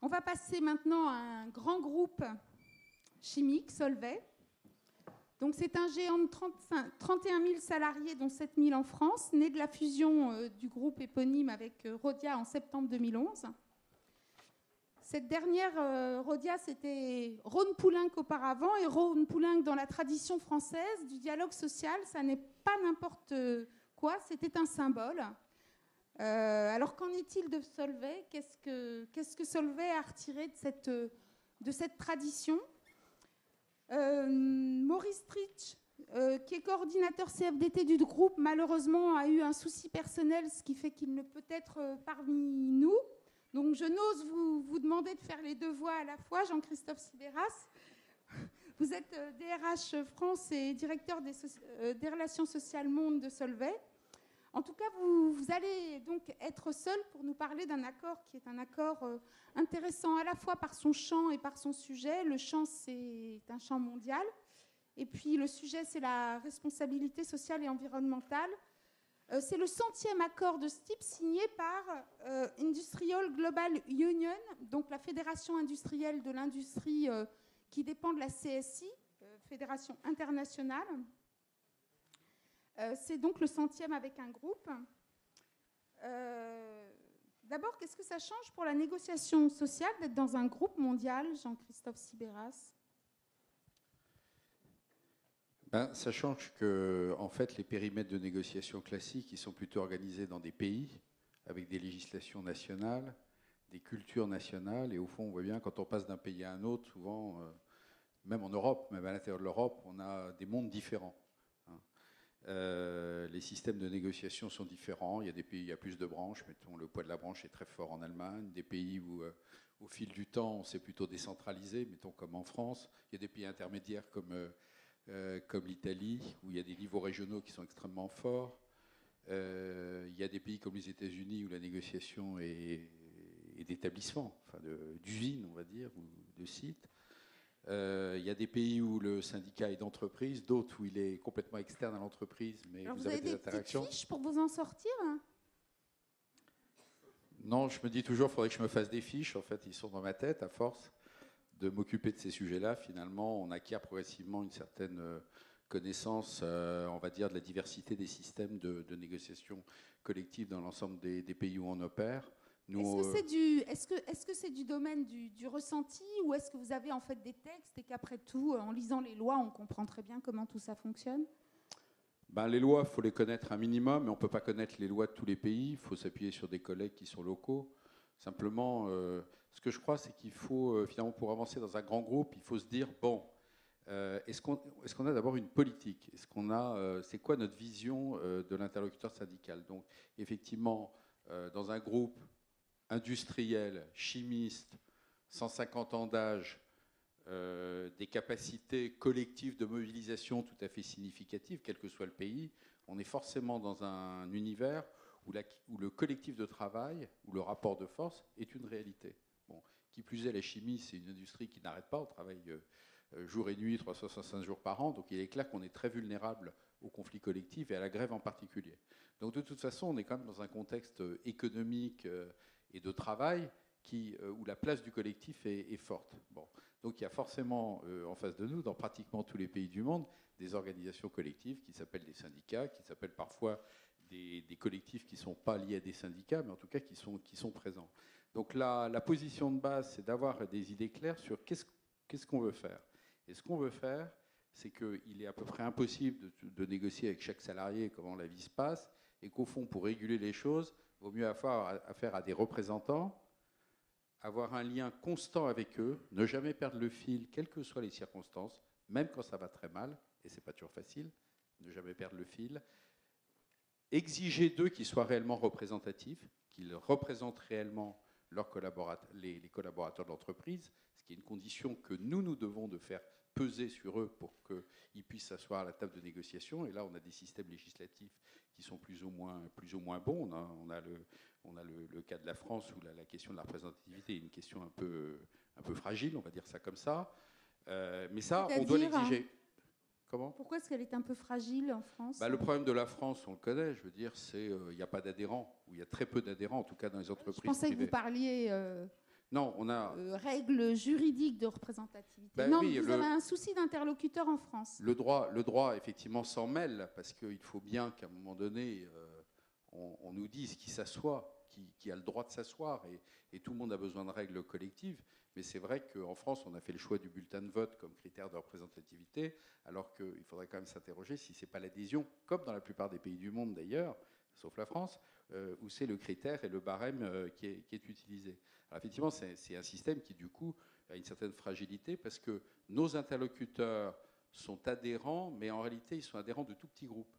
On va passer maintenant à un grand groupe chimique, Solvay. Donc c'est un géant de 31 000 salariés, dont 7 000 en France, né de la fusion du groupe éponyme avec Rhodia en septembre 2011. Cette dernière, Rhodia, c'était Rhône-Poulenc auparavant, et Rhône-Poulenc, dans la tradition française du dialogue social, ça n'est pas n'importe quoi, c'était un symbole. Alors qu'en est-il de Solvay? Qu'est-ce que Solvay a retiré de cette tradition? Maurice Tritsch, qui est coordinateur CFDT du groupe, malheureusement a eu un souci personnel, ce qui fait qu'il ne peut être parmi nous. Donc je n'ose vous demander de faire les deux voix à la fois. Jean-Christophe Sibéras, vous êtes DRH France et directeur des relations sociales monde de Solvay. En tout cas, vous allez donc être seul pour nous parler d'un accord qui est un accord intéressant à la fois par son champ et par son sujet. Le champ, c'est un champ mondial. Et puis le sujet, c'est la responsabilité sociale et environnementale. C'est le 100e accord de ce type signé par Industrial Global Union, donc la Fédération industrielle de l'industrie qui dépend de la CSI, Fédération internationale. C'est donc le 100e avec un groupe. D'abord, qu'est-ce que ça change pour la négociation sociale d'être dans un groupe mondial, Jean-Christophe Sibéras? Ça change que, en fait, les périmètres de négociation classiques, ils sont plutôt organisés dans des pays, avec des législations nationales, des cultures nationales, et au fond, on voit bien, quand on passe d'un pays à un autre, souvent, même en Europe, même à l'intérieur de l'Europe, on a des mondes différents. Les systèmes de négociation sont différents. Il y a des pays où il y a plus de branches. Mettons, le poids de la branche est très fort en Allemagne. Des pays où, au fil du temps, c'est plutôt décentralisé, mettons comme en France. Il y a des pays intermédiaires comme l'Italie, où il y a des niveaux régionaux qui sont extrêmement forts. Il y a des pays comme les États-Unis où la négociation est d'établissement, enfin d'usine, on va dire, ou de site. Il y a des pays où le syndicat est d'entreprise, d'autres où il est complètement externe à l'entreprise, mais alors vous avez des interactions. Petites fiches pour vous en sortir? Non, je me dis toujours, il faudrait que je me fasse des fiches. En fait, ils sont dans ma tête, à force de m'occuper de ces sujets-là. Finalement, on acquiert progressivement une certaine connaissance, on va dire, de la diversité des systèmes de négociation collective dans l'ensemble des pays où on opère. Est-ce que c'est du domaine du ressenti, ou est-ce que vous avez en fait des textes et qu'après tout, en lisant les lois, on comprend très bien comment tout ça fonctionne? Les lois, il faut les connaître un minimum, mais on ne peut pas connaître les lois de tous les pays. Il faut s'appuyer sur des collègues qui sont locaux. Simplement, ce que je crois, c'est qu'il faut, finalement, pour avancer dans un grand groupe, il faut se dire, bon, est-ce qu'on a d'abord une politique? C'est quoi notre vision de l'interlocuteur syndical? Donc, effectivement, dans un groupe industriel, chimiste, 150 ans d'âge, des capacités collectives de mobilisation tout à fait significatives, quel que soit le pays, on est forcément dans un univers où le collectif de travail, où le rapport de force est une réalité. Bon, qui plus est, la chimie, c'est une industrie qui n'arrête pas, on travaille jour et nuit, 365 jours par an, donc il est clair qu'on est très vulnérable aux conflits collectifs et à la grève en particulier. Donc de toute façon, on est quand même dans un contexte économique et de travail où la place du collectif est forte. Bon. Donc il y a forcément en face de nous, dans pratiquement tous les pays du monde, des organisations collectives qui s'appellent des syndicats, qui s'appellent parfois des collectifs qui ne sont pas liés à des syndicats, mais en tout cas qui sont présents. Donc la position de base, c'est d'avoir des idées claires sur qu'est-ce qu'on veut faire. Et ce qu'on veut faire, c'est qu'il est à peu près impossible de négocier avec chaque salarié comment la vie se passe, et qu'au fond, pour réguler les choses, il vaut mieux avoir affaire à des représentants, avoir un lien constant avec eux, ne jamais perdre le fil, quelles que soient les circonstances, même quand ça va très mal, et c'est pas toujours facile, ne jamais perdre le fil, exiger d'eux qu'ils soient réellement représentatifs, qu'ils représentent réellement les collaborateurs de l'entreprise, ce qui est une condition que nous devons de faire peser sur eux pour qu'ils puissent s'asseoir à la table de négociation. Et là, on a des systèmes législatifs qui sont plus ou moins bons. On a le cas de la France où la question de la représentativité est une question un peu fragile, on va dire ça comme ça. Mais ça, on doit l'exiger. Comment ? Pourquoi est-ce qu'elle est un peu fragile en France ? Le problème de la France, on le connaît, je veux dire, c'est il n'y a pas d'adhérents, ou il y a très peu d'adhérents, en tout cas dans les entreprises privées. Je pensais que vous parliez Non, on a... règles juridiques de représentativité. Ben non, oui, vous avez un souci d'interlocuteur en France. Le droit effectivement, s'en mêle, parce qu'il faut bien qu'à un moment donné, on nous dise qui s'assoit, qui a le droit de s'asseoir, et tout le monde a besoin de règles collectives. Mais c'est vrai qu'en France, on a fait le choix du bulletin de vote comme critère de représentativité, alors qu'il faudrait quand même s'interroger si ce n'est pas l'adhésion, comme dans la plupart des pays du monde d'ailleurs, sauf la France, où c'est le critère et le barème qui est utilisé. Alors effectivement, c'est un système qui, du coup, a une certaine fragilité, parce que nos interlocuteurs sont adhérents, mais en réalité, ils sont adhérents de tout petits groupes.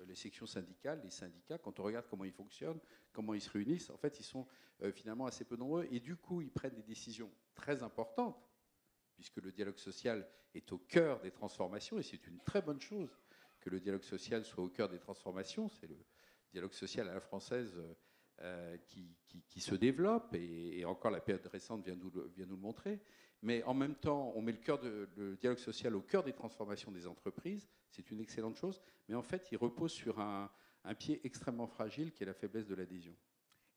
Les sections syndicales, les syndicats, quand on regarde comment ils fonctionnent, comment ils se réunissent, en fait, ils sont finalement assez peu nombreux, et du coup, ils prennent des décisions très importantes, puisque le dialogue social est au cœur des transformations, et c'est une très bonne chose que le dialogue social soit au cœur des transformations. C'est le dialogue social à la française qui se développe, et encore la période récente vient nous le montrer. Mais en même temps, on met le dialogue social au cœur des transformations des entreprises. C'est une excellente chose, mais en fait, il repose sur un pied extrêmement fragile qui est la faiblesse de l'adhésion.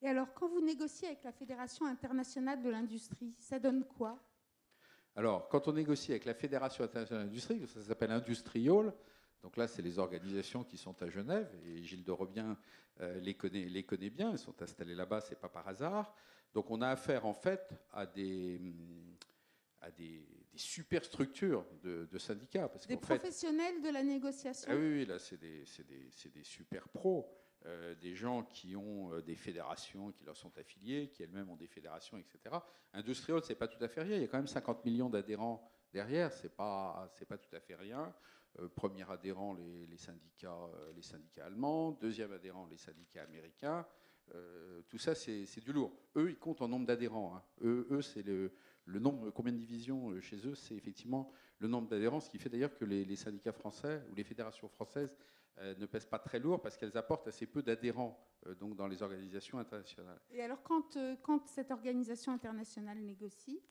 Et alors, quand vous négociez avec la Fédération internationale de l'industrie, ça donne quoi? Alors, quand on négocie avec la Fédération internationale de l'industrie, ça s'appelle Industrial, donc là, c'est les organisations qui sont à Genève, et Gilles de Robien les connaît bien, ils sont installés là-bas, c'est pas par hasard. Donc on a affaire en fait à des superstructures de syndicats. Parce des professionnels de la négociation. Ah oui, là, c'est des super pros, des gens qui ont des fédérations qui leur sont affiliées, qui elles-mêmes ont des fédérations, etc. Industrial, c'est pas tout à fait rien. Il y a quand même 50 millions d'adhérents derrière, c'est pas tout à fait rien. Premier adhérent, les syndicats allemands. Deuxième adhérent, les syndicats américains. Tout ça, c'est du lourd. Eux, ils comptent en nombre d'adhérents. Hein. Eux, c'est le nombre, combien de divisions chez eux, c'est effectivement le nombre d'adhérents, ce qui fait d'ailleurs que les syndicats français ou les fédérations françaises ne pèsent pas très lourd parce qu'elles apportent assez peu d'adhérents donc dans les organisations internationales. Et alors, quand cette organisation internationale négocie,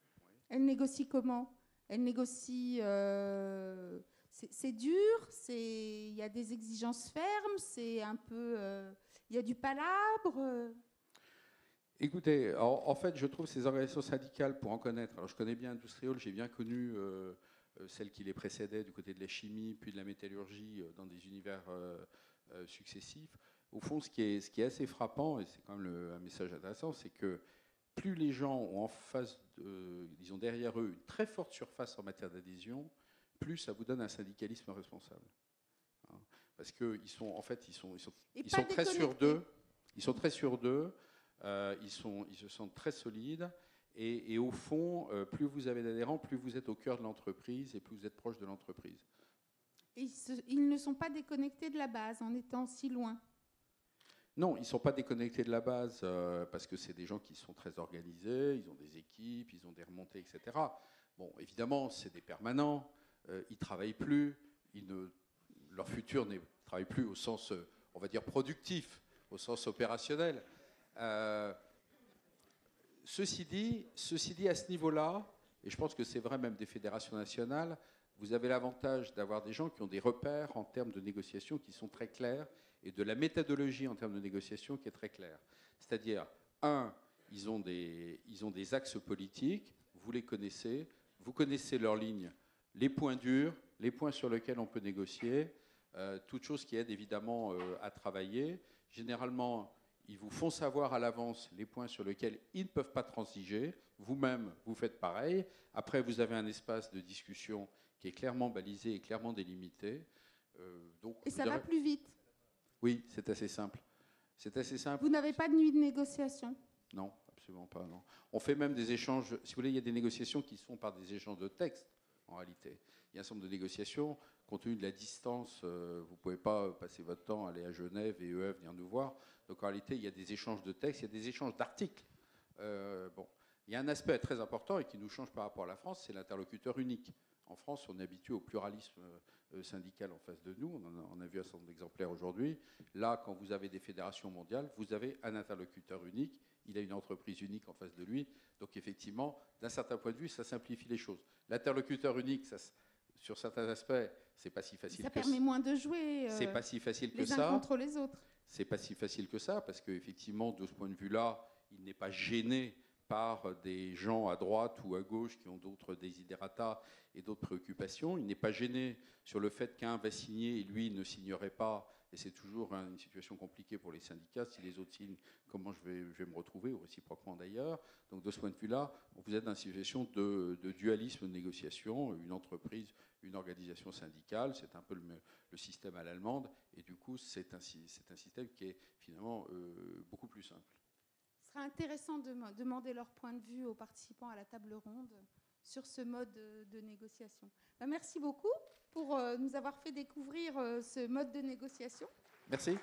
elle négocie comment? Elle négocie... c'est dur, il y a des exigences fermes, c'est un peu... il y a du palabre. Écoutez, en fait, je trouve ces organisations syndicales, pour en connaître, alors je connais bien Industrial, j'ai bien connu celles qui les précédaient du côté de la chimie, puis de la métallurgie, dans des univers successifs. Au fond, ce qui est assez frappant, et c'est quand même un message intéressant, c'est que plus les gens ont en face, disons derrière eux, une très forte surface en matière d'adhésion, plus ça vous donne un syndicalisme responsable. Hein, parce qu'ils sont, en fait, ils sont très sûrs d'eux. Ils sont très sûrs d'eux. Ils se sentent très solides. Et au fond, plus vous avez d'adhérents, plus vous êtes au cœur de l'entreprise et plus vous êtes proche de l'entreprise. Et ils ne sont pas déconnectés de la base en étant si loin? Non, ils ne sont pas déconnectés de la base parce que c'est des gens qui sont très organisés, ils ont des équipes, ils ont des remontées, etc. Bon, évidemment, c'est des permanents. Ils ne travaillent plus, leur futur ne travaille plus au sens, on va dire, productif, au sens opérationnel. Ceci dit, à ce niveau-là, et je pense que c'est vrai même des fédérations nationales, vous avez l'avantage d'avoir des gens qui ont des repères en termes de négociation qui sont très clairs et de la méthodologie en termes de négociation qui est très claire. C'est-à-dire, ils ont des axes politiques, vous les connaissez, vous connaissez leurs lignes, les points durs, les points sur lesquels on peut négocier, toute chose qui aide évidemment à travailler. Généralement, ils vous font savoir à l'avance les points sur lesquels ils ne peuvent pas transiger. Vous-même, vous faites pareil. Après, vous avez un espace de discussion qui est clairement balisé et clairement délimité. Et ça va plus vite? Oui, c'est assez simple. C'est assez simple. Vous n'avez pas de nuit de négociation? Non, absolument pas. Non. On fait même des échanges. Si vous voulez, il y a des négociations qui se font par des échanges de textes, en réalité. Il y a un certain nombre de négociations. Compte tenu de la distance, vous ne pouvez pas passer votre temps à aller à Genève et eux venir nous voir. Donc en réalité, il y a des échanges de textes, il y a des échanges d'articles. Bon. Il y a un aspect très important et qui nous change par rapport à la France, c'est l'interlocuteur unique. En France, on est habitué au pluralisme syndical en face de nous. On a vu un certain nombre d'exemplaires aujourd'hui. Là, quand vous avez des fédérations mondiales, vous avez un interlocuteur unique. Il a une entreprise unique en face de lui. Donc effectivement, d'un certain point de vue, ça simplifie les choses. L'interlocuteur unique, sur certains aspects, c'est pas si facile que ça. Ça permet moins de jouer c'est pas si facile que les uns contre les autres. C'est pas si facile que ça, parce qu'effectivement, de ce point de vue-là, il n'est pas gêné par des gens à droite ou à gauche qui ont d'autres desiderata et d'autres préoccupations. Il n'est pas gêné sur le fait qu'un va signer et lui ne signerait pas. Et c'est toujours une situation compliquée pour les syndicats. Si les autres signent, comment je vais me retrouver, ou réciproquement d'ailleurs. Donc de ce point de vue-là, vous êtes dans une situation de dualisme de négociation. Une entreprise, une organisation syndicale, c'est un peu le système à l'allemande. Et du coup, c'est un système qui est finalement beaucoup plus simple. Ce sera intéressant de demander leur point de vue aux participants à la table ronde sur ce mode de négociation. Merci beaucoup pour nous avoir fait découvrir ce mode de négociation. Merci.